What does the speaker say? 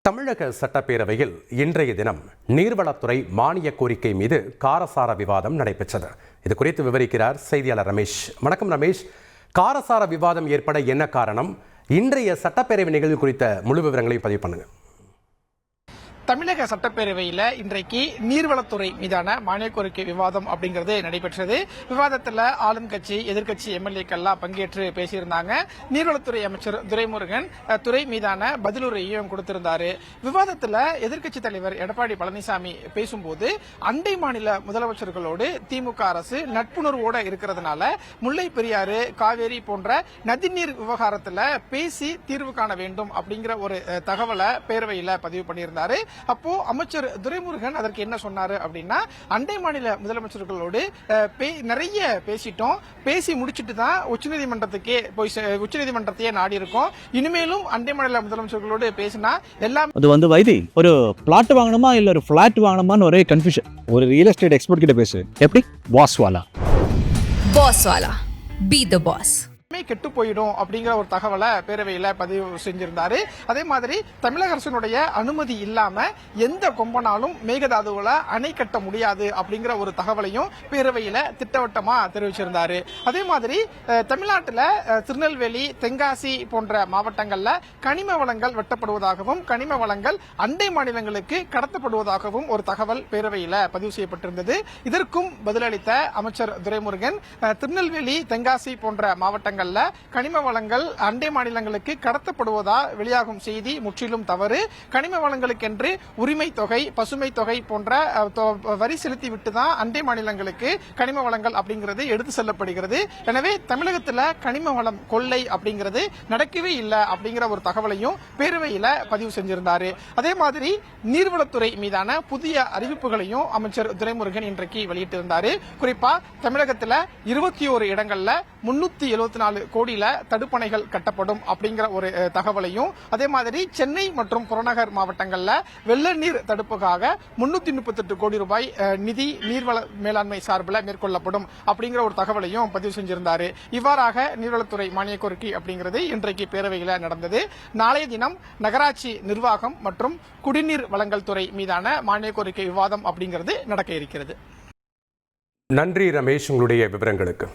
தமிழக சட்டப்பேரவையில் இன்றைய தினம் நீர்வளத்துறை மானிய கோரிக்கை மீது காரசார விவாதம் நடைபெற்றது. இது குறித்து விவரிக்கிறார் செய்தியாளர் ரமேஷ். வணக்கம் ரமேஷ். காரசார விவாதம் ஏற்பட என்ன காரணம்? இன்றைய சட்டப்பேரவை நிகழ்வு குறித்த முழு விவரங்களையும் பதிவு பண்ணுங்க. தமிழக சட்டப்பேரவையில் இன்றைக்கு நீர்வளத்துறை மீதான மானிய கோரிக்கை விவாதம் அப்படிங்கிறது நடைபெற்றது. விவாதத்தில் ஆளும் கட்சி எதிர்க்கட்சி எம்எல்ஏக்கள்லாம் பங்கேற்று பேசியிருந்தாங்க. நீர்வளத்துறை அமைச்சர் துரைமுருகன் துறை மீதான பதிலுரையும் கொடுத்திருந்தாரு. விவாதத்தில் எதிர்க்கட்சி தலைவர் எடப்பாடி பழனிசாமி பேசும்போது அண்டை மாநில முதலமைச்சர்களோடு திமுக அரசு நட்புணர்வோடு இருக்கிறதுனால முல்லை பெரியாறு காவேரி போன்ற நதிநீர் விவகாரத்தில் பேசி தீர்வு காண வேண்டும் அப்படிங்கிற ஒரு தகவலை பேரவையில் பதிவு பண்ணியிருந்தாரு. அப்போ அமைச்சர் துரைமுருகன் அதற்கு என்ன சொன்னாரு அப்படின்னா, அண்டை மாநில முதலமைச்சர்களோடு நிறைய பேசிட்டோம், பேசி முடிச்சிட்டு தான் உச்சநீதிமன்றத்தையே நாடி இருக்கோம். இனிமேலும் அண்டை மாநில முதலமைச்சர்களோடு பேசினா எல்லாம் அது வந்து வைதி ஒரு பிளாட் வாங்கணுமா இல்ல ஒரு பிளாட் வாங்கணுமான்னு ஒரே கன்ஃபியூஷன். ஒரு ரியல் எஸ்டேட் எக்ஸ்பர்ட் கிட்ட பேசு. எப்படி? பாஸ் வாலா பி தி பாஸ். கெட்டு போயிடும் அப்படிங்கிற ஒரு தகவலை பேரவையில் பதிவு செஞ்சிருந்தாரு. அதே மாதிரி தமிழக அரசினுடைய அனுமதி இல்லாம எந்த கொம்பனாலும் மேகதாதுவில் அணை கட்ட முடியாது அப்படிங்கிற ஒரு தகவலையும் பேரவையில் திட்டவட்டமா தெரிவிச்சிருந்தாரு. அதே மாதிரி தமிழ்நாட்டில் திருநெல்வேலி தென்காசி போன்ற மாவட்டங்கள்ல கனிம வளங்கள் வெட்டப்படுவதாகவும் கனிம வளங்கள் அண்டை மாநிலங்களுக்கு கடத்தப்படுவதாகவும் ஒரு தகவல் பேரவையில் பதிவு செய்யப்பட்டிருந்தது. இதற்கும் பதிலளித்த அமைச்சர் துரைமுருகன் திருநெல்வேலி தென்காசி போன்ற மாவட்டங்கள் கனிம வளங்கள் அண்டை மாநிலங்களுக்கு கடத்தப்படுவதா வெளியாகும் செய்தி முற்றிலும் தவறு. கனிம வளங்களுக்கென்று உரிமை தொகை பசுமை தொகை போன்ற வரி செலுத்திவிட்டு தான் அண்டை மாநிலங்களுக்கு கனிம வளங்கள் அப்படிங்கிறது எடுத்து செல்லப்படுகிறது. எனவே தமிழகத்தில் கனிம வளம் கொள்ளை அப்படிங்கிறது நடக்கவே இல்லை அப்படிங்கிற ஒரு தகவலையும் பேரவையில் பதிவு செஞ்சிருந்தாரு. அதே மாதிரி நீர்வளத்துறை மீதான புதிய அறிவிப்புகளையும் அமைச்சர் துரைமுருகன் இன்றைக்கு வெளியிட்டிருந்தாரு. குறிப்பா தமிழகத்தில் 21 இடங்கள்ல 374 கோடியில தடுப்பணைகள் கட்டப்படும் அப்படிங்கிற ஒரு தகவலையும், அதே மாதிரி சென்னை மற்றும் புறநகர் மாவட்டங்கள்ல வெள்ள நீர் தடுப்புக்காக 338 கோடி ரூபாய் நிதி நீர்வள மேலாண்மை சார்பில் மேற்கொள்ளப்படும் அப்படிங்கிற ஒரு தகவலையும் பதிவு செஞ்சிருந்தாரு. இவ்வாறாக நீர்வளத்துறை மானிய கோரிக்கை அப்படிங்கிறது இன்றைக்கு பேரவையில் நடந்தது. நாளைய தினம் நகராட்சி நிர்வாகம் மற்றும் குடிநீர் வழங்கல் துறை மீதான மானிய கோரிக்கை விவாதம் அப்படிங்கிறது நடக்க இருக்கிறது. நன்றி ரமேஷ், உங்களுடைய விவரங்களுக்கு.